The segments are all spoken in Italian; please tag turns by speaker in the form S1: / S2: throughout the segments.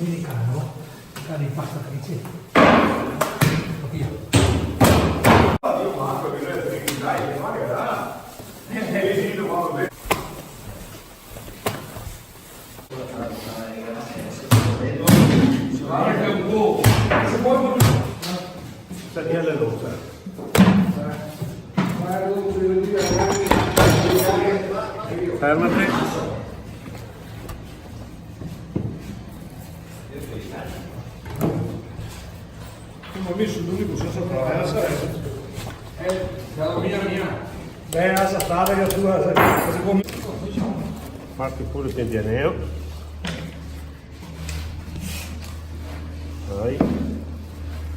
S1: dominicano, cane impastatrice. Via.
S2: Daniele Loza. Fermati. Ho messo l'unico senza traversa.
S1: La mia.
S2: La strada che tu hai. Parti pure il pianeo. Vai.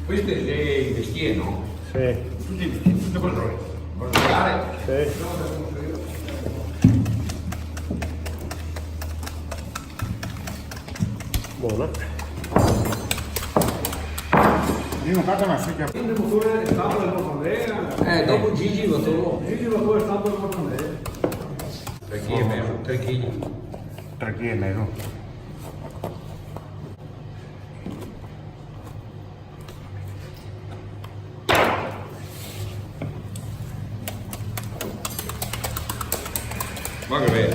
S3: Questo è il vestiere, no?
S2: Sì.
S3: Tutti i vestiti, tutte cose. Guardare.
S2: Sì. Buona.
S4: Io faccio una figa.
S2: Il motore è stato del Motandera.
S3: Dopo Gigi va torno.
S2: Il motore è stato del Motandera.
S3: 3 kg e mezzo, 3 kg.
S4: 3 kg e mezzo.
S3: Ma che bello.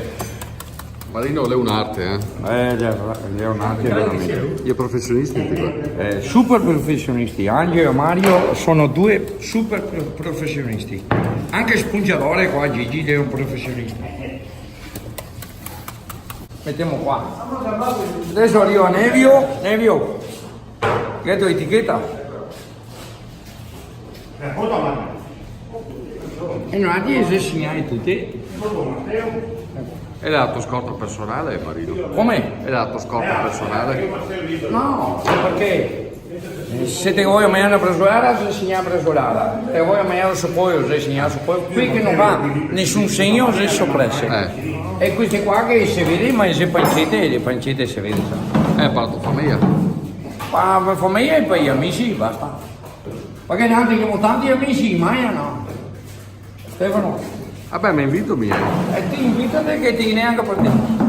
S3: Marino è un'arte,
S4: È un'arte veramente.
S3: Gli professionisti.
S4: Super professionisti, Angelo e Mario sono due super professionisti. Anche Spungiadore qua, Gigi è un professionista. Mettiamo qua. Adesso arriva Nevio. Che è tua etichetta? E non ha di segnare tutti.
S3: È la tua scorta personale, Marino?
S4: Come?
S3: È la tua scorta personale?
S4: No, perché se te voglio mai una presolare, si segna presolare. Se voglio mai un soppoio, si segna soppoio. Qui che non fa nessun segno, si soppresse. E questi qua che si vede, ma le pancette si vede.
S3: Per la tua famiglia.
S4: Ma per famiglia e per gli amici, basta. Perché tanti che tanti amici, mai no. Stefano,
S3: Vabbè, mi invito mia.
S4: e ti invito te che ti neanche per te.